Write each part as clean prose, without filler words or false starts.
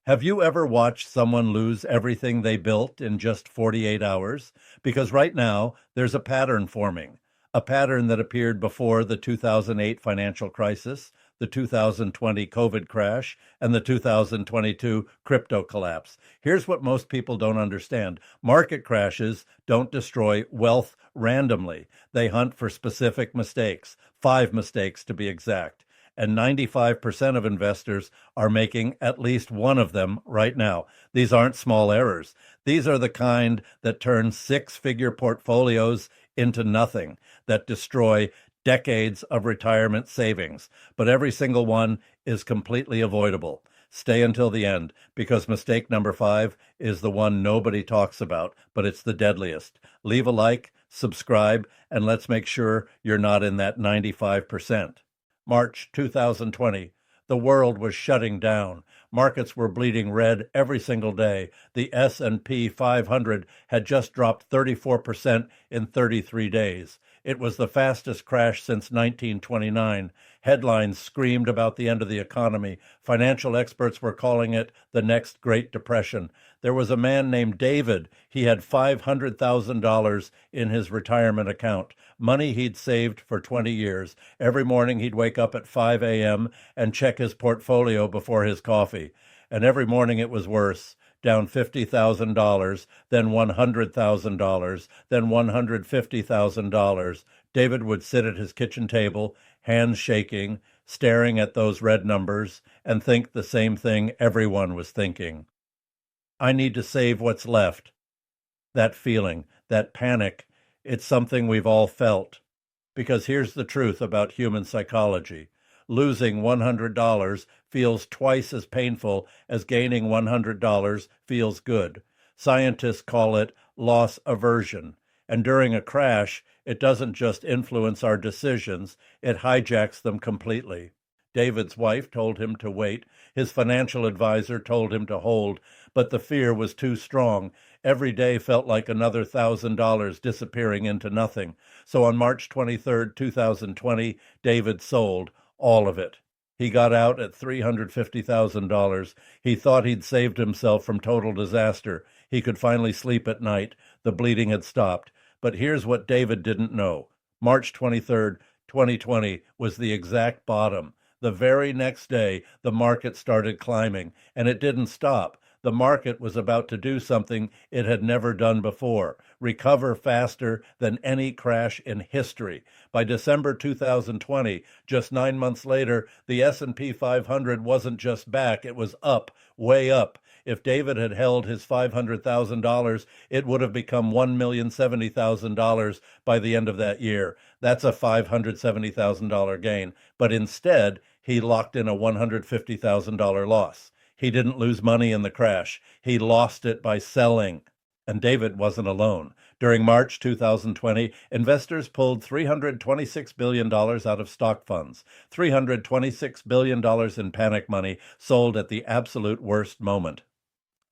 Have you ever watched someone lose everything they built in just 48 hours? Because right now, there's a pattern forming, a pattern that appeared before the 2008 financial crisis, the 2020 COVID crash, and the 2022 crypto collapse. Here's what most people don't understand. Market crashes don't destroy wealth randomly. They hunt for specific mistakes, 5 mistakes to be exact, and 95% of investors are making at least one of them right now. These aren't small errors. These are the kind that turn six-figure portfolios into nothing, that destroy decades of retirement savings. But every single one is completely avoidable. Stay until the end, because mistake number 5 is the one nobody talks about, but it's the deadliest. Leave a like, subscribe, and let's make sure you're not in that 95%. March 2020, the world was shutting down. Markets were bleeding red every single day. The S&P 500 had just dropped 34% in 33 days. It was the fastest crash since 1929. Headlines screamed about the end of the economy. Financial experts were calling it the next Great Depression. There was a man named David. He had $500,000 in his retirement account, money he'd saved for 20 years. Every morning he'd wake up at 5 a.m. and check his portfolio before his coffee. And every morning it was worse. Down $50,000, then $100,000, then $150,000. David would sit at his kitchen table, hands shaking, staring at those red numbers, and think the same thing everyone was thinking. I need to save what's left. That feeling, that panic, it's something we've all felt. Because here's the truth about human psychology. Losing $100 feels twice as painful as gaining $100 feels good. Scientists call it loss aversion. And during a crash, it doesn't just influence our decisions, it hijacks them completely. David's wife told him to wait. His financial advisor told him to hold, but the fear was too strong. Every day felt like another $1,000 disappearing into nothing. So on March 23, 2020, David sold all of it. He got out at $350,000. He thought he'd saved himself from total disaster. He could finally sleep at night. The bleeding had stopped. But here's what David didn't know. March 23rd, 2020 was the exact bottom. The very next day, the market started climbing, and it didn't stop. The market was about to do something it had never done before, recover faster than any crash in history. By December 2020, just 9 months later, the S&P 500 wasn't just back, it was up, way up. If David had held his $500,000, it would have become $1,070,000 by the end of that year. That's a $570,000 gain. But instead, he locked in a $150,000 loss. He didn't lose money in the crash. He lost it by selling. And David wasn't alone. During March 2020, investors pulled $326 billion out of stock funds. $326 billion in panic money sold at the absolute worst moment.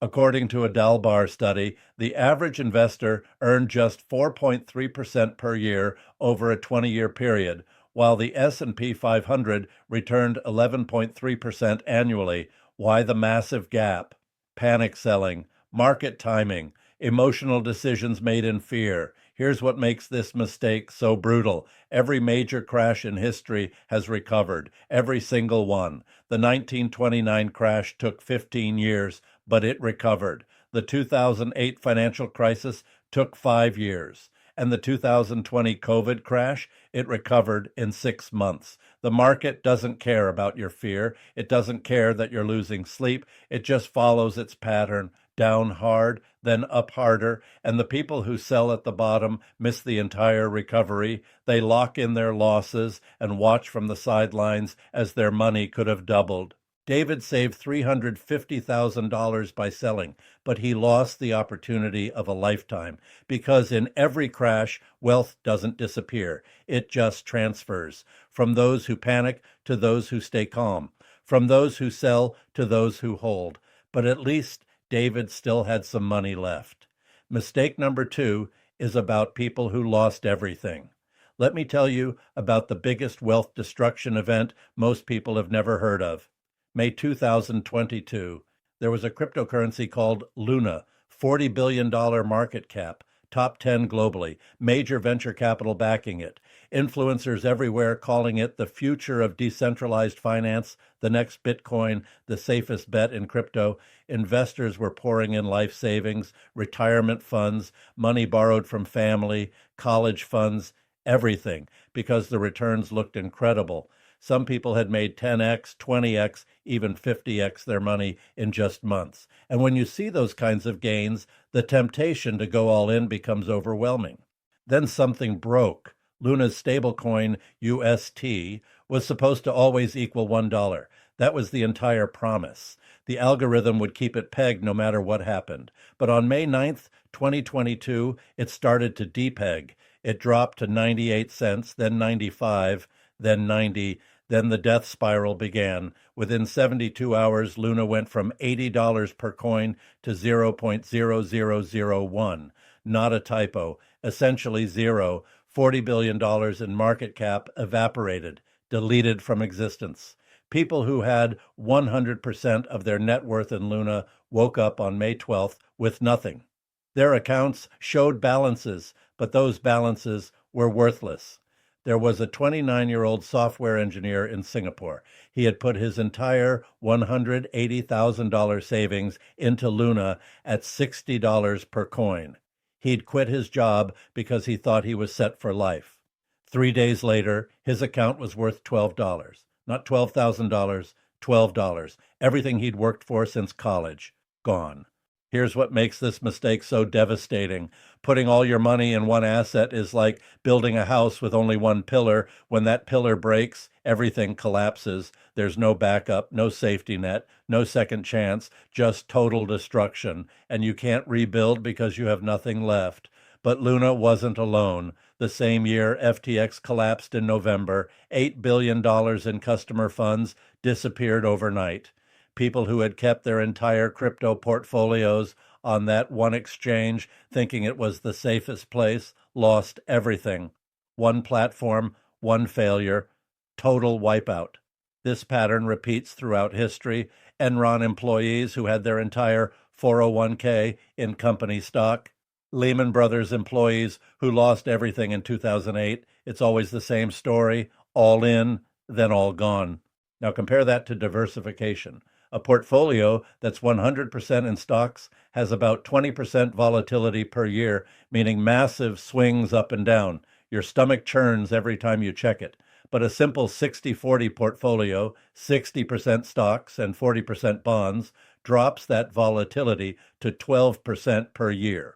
According to a Dalbar study, the average investor earned just 4.3% per year over a 20-year period, while the S&P 500 returned 11.3% annually. Why the massive gap? Panic selling, market timing, emotional decisions made in fear. Here's what makes this mistake so brutal. Every major crash in history has recovered, every single one. The 1929 crash took 15 years, but it recovered. The 2008 financial crisis took 5 years. And the 2020 COVID crash, it recovered in 6 months. The market doesn't care about your fear. It doesn't care that you're losing sleep. It just follows its pattern, down hard, then up harder. And the people who sell at the bottom miss the entire recovery. They lock in their losses and watch from the sidelines as their money could have doubled. David saved $350,000 by selling, but he lost the opportunity of a lifetime because in every crash, wealth doesn't disappear. It just transfers from those who panic to those who stay calm, from those who sell to those who hold. But at least David still had some money left. Mistake number 2 is about people who lost everything. Let me tell you about the biggest wealth destruction event most people have never heard of. May 2022, There was a cryptocurrency called Luna, $40 billion market cap, top 10 globally, major venture capital backing it, influencers everywhere calling it the future of decentralized finance, the next Bitcoin, the safest bet in crypto. Investors were pouring in life savings, retirement funds, money borrowed from family, college funds, everything, because the returns looked incredible. Some people had made 10x, 20x, even 50x their money in just months. And when you see those kinds of gains, the temptation to go all in becomes overwhelming. Then something broke. Luna's stablecoin, UST, was supposed to always equal $1. That was the entire promise. The algorithm would keep it pegged no matter what happened. But on May 9th, 2022, it started to depeg. It dropped to 98 cents, then 95, then 90, then the death spiral began. Within 72 hours, Luna went from $80 per coin to 0.0001. Not a typo, essentially zero. $40 billion in market cap evaporated, deleted from existence. People who had 100% of their net worth in Luna woke up on May 12th with nothing. Their accounts showed balances, but those balances were worthless. There was a 29-year-old software engineer in Singapore. He had put his entire $180,000 savings into Luna at $60 per coin. He'd quit his job because he thought he was set for life. 3 days later, his account was worth $12. Not $12,000, $12. Everything he'd worked for since college, gone. Here's what makes this mistake so devastating. Putting all your money in one asset is like building a house with only one pillar. When that pillar breaks, everything collapses. There's no backup, no safety net, no second chance, just total destruction. And you can't rebuild because you have nothing left. But Luna wasn't alone. The same year, FTX collapsed in November. $8 billion in customer funds disappeared overnight. People who had kept their entire crypto portfolios on that one exchange, thinking it was the safest place, lost everything. One platform, one failure, total wipeout. This pattern repeats throughout history. Enron employees who had their entire 401k in company stock. Lehman Brothers employees who lost everything in 2008. It's always the same story, all in, then all gone. Now compare that to diversification. A portfolio that's 100% in stocks has about 20% volatility per year, meaning massive swings up and down. Your stomach churns every time you check it. But a simple 60-40 portfolio, 60% stocks and 40% bonds, drops that volatility to 12% per year.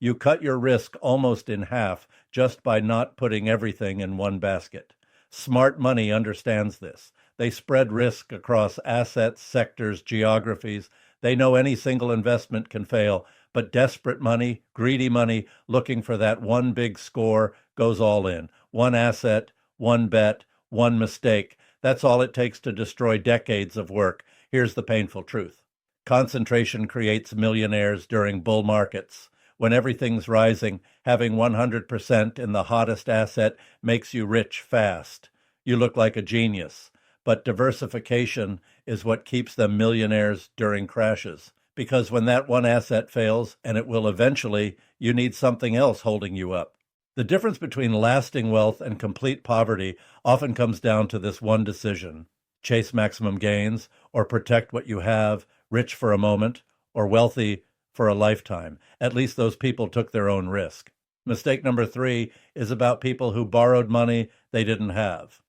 You cut your risk almost in half just by not putting everything in one basket. Smart money understands this. They spread risk across assets, sectors, geographies. They know any single investment can fail, but desperate money, greedy money, looking for that one big score, goes all in. One asset, one bet, one mistake. That's all it takes to destroy decades of work. Here's the painful truth. Concentration creates millionaires during bull markets. When everything's rising, having 100% in the hottest asset makes you rich fast. You look like a genius. But diversification is what keeps them millionaires during crashes. Because when that one asset fails, and it will eventually, you need something else holding you up. The difference between lasting wealth and complete poverty often comes down to this one decision: chase maximum gains, or protect what you have, rich for a moment, or wealthy for a lifetime. At least those people took their own risk. Mistake number 3 is about people who borrowed money they didn't have.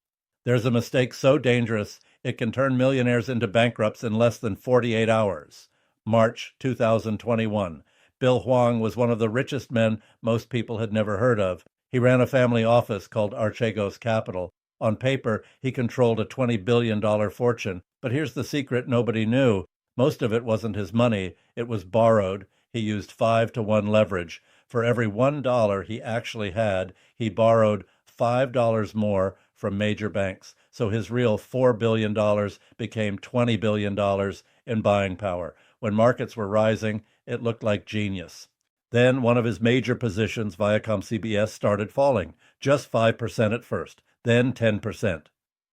There's a mistake so dangerous, it can turn millionaires into bankrupts in less than 48 hours. March 2021. Bill Hwang was one of the richest men most people had never heard of. He ran a family office called Archegos Capital. On paper, he controlled a $20 billion fortune. But here's the secret nobody knew. Most of it wasn't his money. It was borrowed. He used 5-to-1 leverage. For every $1 he actually had, he borrowed $5 more from major banks. So his real $4 billion became $20 billion in buying power. When markets were rising, it looked like genius. Then one of his major positions, Viacom CBS, started falling. Just 5% at first, then 10%.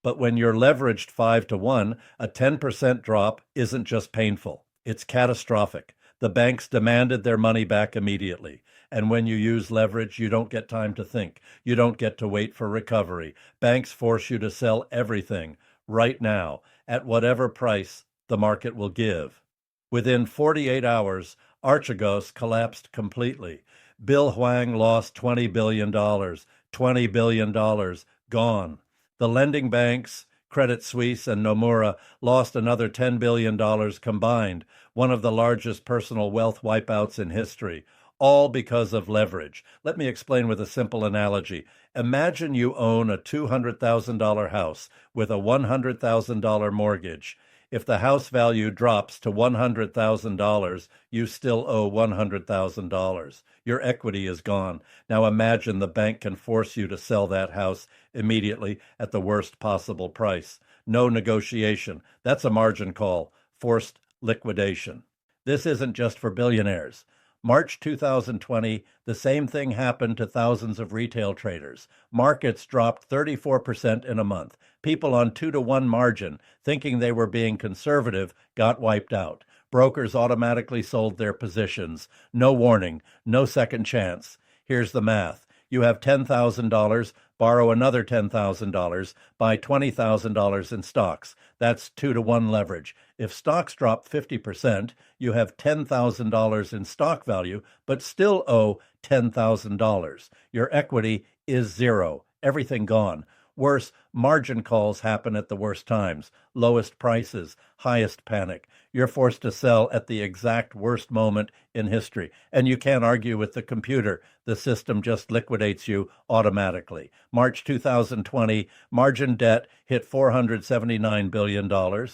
But when you're leveraged 5-to-1, a 10% drop isn't just painful. It's catastrophic. The banks demanded their money back immediately. And when you use leverage, you don't get time to think. You don't get to wait for recovery. Banks force you to sell everything right now at whatever price the market will give. Within 48 hours, Archegos collapsed completely. Bill Hwang lost $20 billion. $20 billion gone. The lending banks, Credit Suisse and Nomura, lost another $10 billion combined, one of the largest personal wealth wipeouts in history, all because of leverage. Let me explain with a simple analogy. Imagine you own a $200,000 house with a $100,000 mortgage. If the house value drops to $100,000, you still owe $100,000. Your equity is gone. Now imagine the bank can force you to sell that house immediately at the worst possible price. No negotiation. That's a margin call. Forced liquidation. This isn't just for billionaires. March 2020, the same thing happened to thousands of retail traders. Markets dropped 34% in a month. People on 2-to-1 margin, thinking they were being conservative, got wiped out. Brokers automatically sold their positions. No warning, no second chance. Here's the math. You have $10,000, borrow another $10,000, buy $20,000 in stocks. That's 2-to-1 leverage. If stocks drop 50%, you have $10,000 in stock value, but still owe $10,000. Your equity is zero, everything gone. Worse, margin calls happen at the worst times, lowest prices, highest panic. You're forced to sell at the exact worst moment in history, and you can't argue with the computer. The system just liquidates you automatically. March 2020, margin debt hit $479 billion.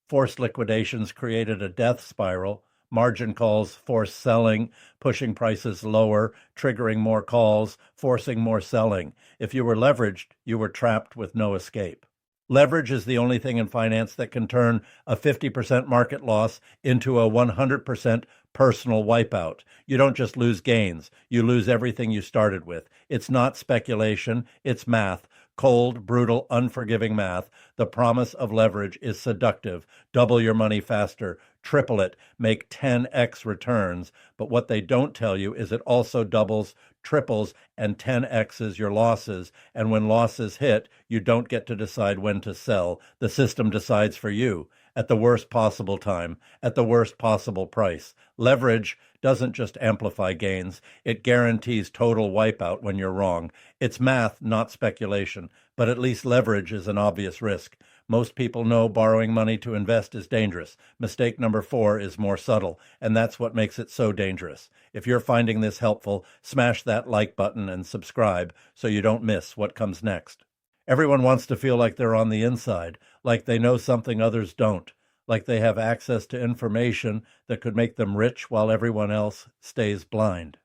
Forced liquidations created a death spiral. Margin calls forced selling, pushing prices lower, triggering more calls, forcing more selling. If you were leveraged, you were trapped with no escape. Leverage is the only thing in finance that can turn a 50% market loss into a 100% personal wipeout. You don't just lose gains, you lose everything you started with. It's not speculation, it's math. Cold, brutal, unforgiving math. The promise of leverage is seductive. Double your money faster, triple it, make 10x returns. But what they don't tell you is it also doubles, triples, and 10x's your losses. And when losses hit, you don't get to decide when to sell. The system decides for you at the worst possible time, at the worst possible price. Leverage doesn't just amplify gains, it guarantees total wipeout when you're wrong. It's math, not speculation, but at least leverage is an obvious risk. Most people know borrowing money to invest is dangerous. Mistake number 4 is more subtle, and that's what makes it so dangerous. If you're finding this helpful, smash that like button and subscribe so you don't miss what comes next. Everyone wants to feel like they're on the inside, like they know something others don't, like they have access to information that could make them rich while everyone else stays blind.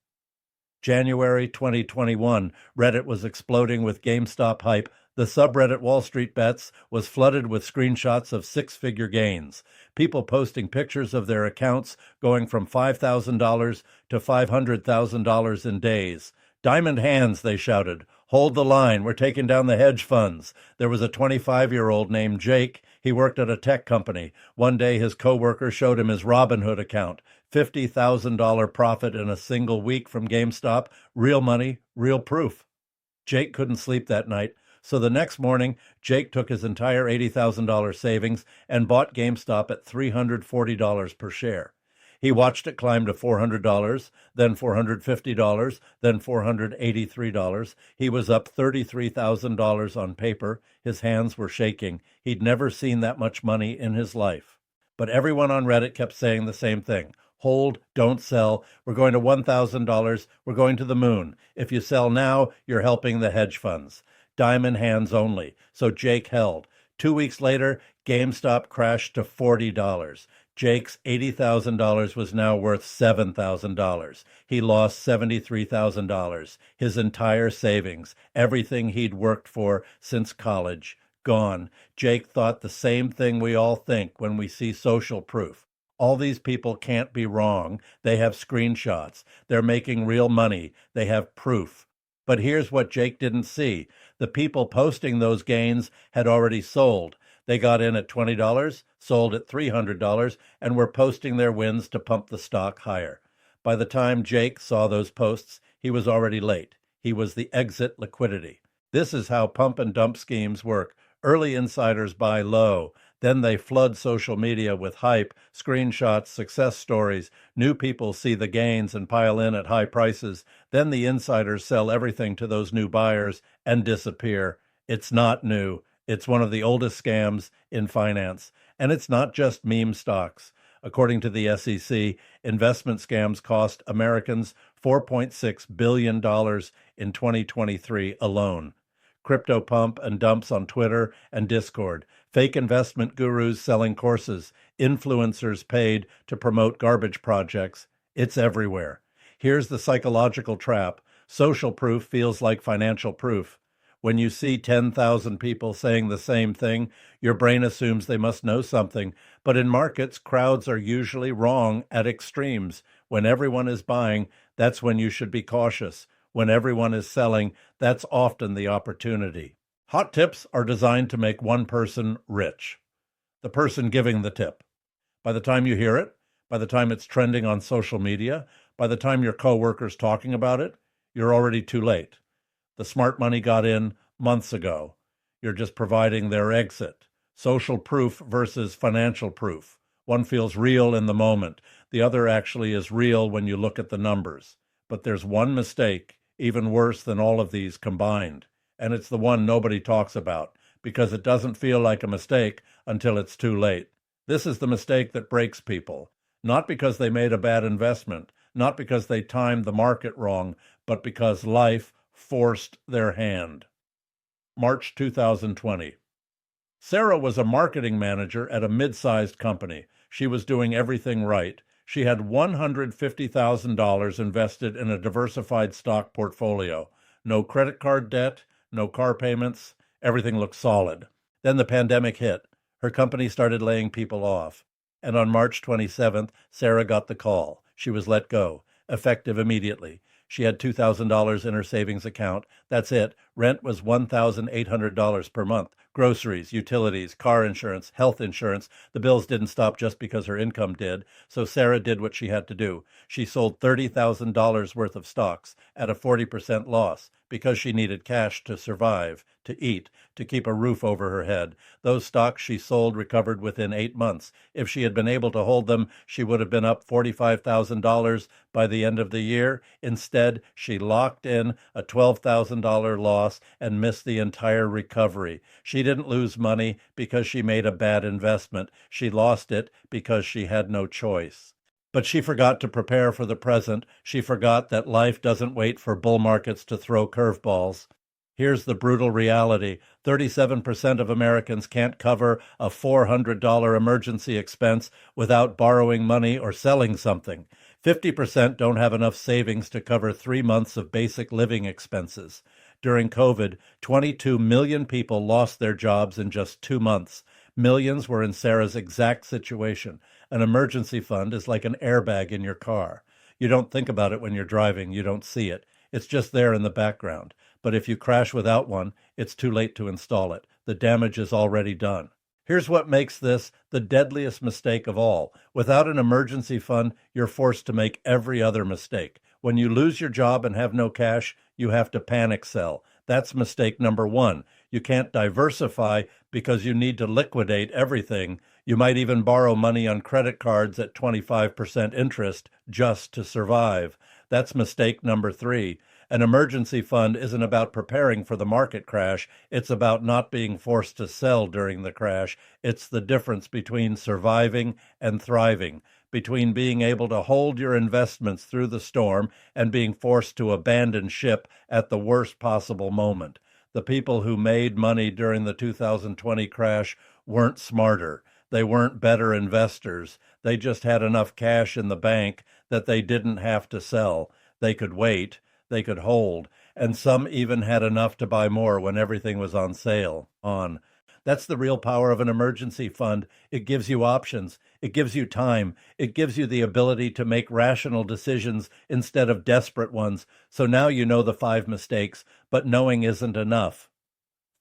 January 2021, Reddit was exploding with GameStop hype. The subreddit Wall Street Bets was flooded with screenshots of six-figure gains. People posting pictures of their accounts going from $5,000 to $500,000 in days. Diamond hands, they shouted. Hold the line. We're taking down the hedge funds. There was a 25-year-old named Jake. He worked at a tech company. One day his coworker showed him his Robinhood account. $50,000 profit in a single week from GameStop. Real money, real proof. Jake couldn't sleep that night. So the next morning, Jake took his entire $80,000 savings and bought GameStop at $340 per share. He watched it climb to $400, then $450, then $483. He was up $33,000 on paper. His hands were shaking. He'd never seen that much money in his life. But everyone on Reddit kept saying the same thing. Hold, don't sell. We're going to $1,000. We're going to the moon. If you sell now, you're helping the hedge funds. Diamond hands only. So Jake held. 2 weeks later, GameStop crashed to $40. Jake's $80,000 was now worth $7,000. He lost $73,000. His entire savings, everything he'd worked for since college, gone. Jake thought the same thing we all think when we see social proof. All these people can't be wrong. They have screenshots. They're making real money. They have proof. But here's what Jake didn't see. The people posting those gains had already sold. They got in at $20, sold at $300, and were posting their wins to pump the stock higher. By the time Jake saw those posts, he was already late. He was the exit liquidity. This is how pump and dump schemes work. Early insiders buy low. Then they flood social media with hype, screenshots, success stories. New people see the gains and pile in at high prices. Then the insiders sell everything to those new buyers and disappear. It's not new. It's one of the oldest scams in finance. And it's not just meme stocks. According to the SEC, investment scams cost Americans $4.6 billion in 2023 alone. Crypto pump and dumps on Twitter and Discord, fake investment gurus selling courses, influencers paid to promote garbage projects. It's everywhere. Here's the psychological trap. Social proof feels like financial proof. When you see 10,000 people saying the same thing, your brain assumes they must know something. But in markets, crowds are usually wrong at extremes. When everyone is buying, that's when you should be cautious. When everyone is selling, that's often the opportunity. Hot tips are designed to make one person rich, the person giving the tip. By the time you hear it, by the time it's trending on social media, by the time your coworker's talking about it, you're already too late. The smart money got in months ago. You're just providing their exit. Social proof versus financial proof. One feels real in the moment. The other actually is real when you look at the numbers. But there's one mistake, even worse than all of these combined. And it's the one nobody talks about, because it doesn't feel like a mistake until it's too late. This is the mistake that breaks people. Not because they made a bad investment, not because they timed the market wrong, but because life forced their hand. March 2020. Sarah was a marketing manager at a mid-sized company. She was doing everything right. She had $150,000 invested in a diversified stock portfolio. No credit card debt, no car payments. Everything looked solid. Then the pandemic hit. Her company started laying people off. And on March 27th, Sarah got the call. She was let go, effective immediately. She had $2,000 in her savings account. That's it. Rent was $1,800 per month. Groceries, utilities, car insurance, health insurance. The bills didn't stop just because her income did. So Sarah did what she had to do. She sold $30,000 worth of stocks at a 40% loss because she needed cash to survive, to eat, to keep a roof over her head. Those stocks she sold recovered within 8 months. If she had been able to hold them, she would have been up $45,000 by the end of the year. Instead, she locked in a $12,000 loss and missed the entire recovery. She didn't lose money because she made a bad investment. She lost it because she had no choice. But she forgot to prepare for the present. She forgot that life doesn't wait for bull markets to throw curveballs. Here's the brutal reality. 37% of Americans can't cover a $400 emergency expense without borrowing money or selling something. 50% don't have enough savings to cover 3 months of basic living expenses. During COVID, 22 million people lost their jobs in just 2 months. Millions were in Sarah's exact situation. An emergency fund is like an airbag in your car. You don't think about it when you're driving. You don't see it. It's just there in the background. But if you crash without one, it's too late to install it. The damage is already done. Here's what makes this the deadliest mistake of all. Without an emergency fund, you're forced to make every other mistake. When you lose your job and have no cash, you have to panic sell. That's mistake number one. You can't diversify because you need to liquidate everything. You might even borrow money on credit cards at 25% interest just to survive. That's mistake number three. An emergency fund isn't about preparing for the market crash. It's about not being forced to sell during the crash. It's the difference between surviving and thriving, between being able to hold your investments through the storm and being forced to abandon ship at the worst possible moment. The people who made money during the 2020 crash weren't smarter. They weren't better investors. They just had enough cash in the bank that they didn't have to sell. They could wait. They could hold, and some even had enough to buy more when everything was on sale. That's the real power of an emergency fund. It gives you options. It gives you time. It gives you the ability to make rational decisions instead of desperate ones. So now you know the 5 mistakes, but knowing isn't enough.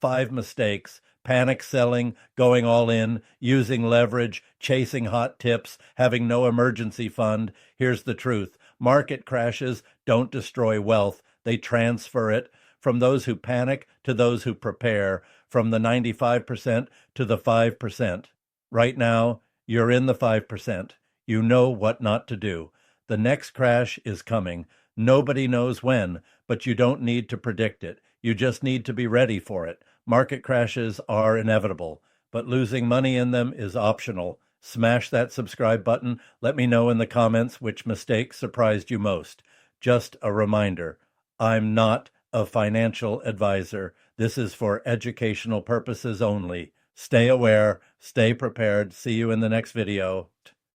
5 mistakes. panic selling, going all in, using leverage, chasing hot tips, having no emergency fund. Here's the truth. Market crashes don't destroy wealth. They transfer it from those who panic to those who prepare, from the 95% to the 5%. Right now, you're in the 5%. You know what not to do. The next crash is coming. Nobody knows when, but you don't need to predict it. You just need to be ready for it. Market crashes are inevitable, but losing money in them is optional. Smash that subscribe button. Let me know in the comments which mistake surprised you most. Just a reminder, I'm not a financial advisor. This is for educational purposes only. Stay aware, stay prepared. See you in the next video.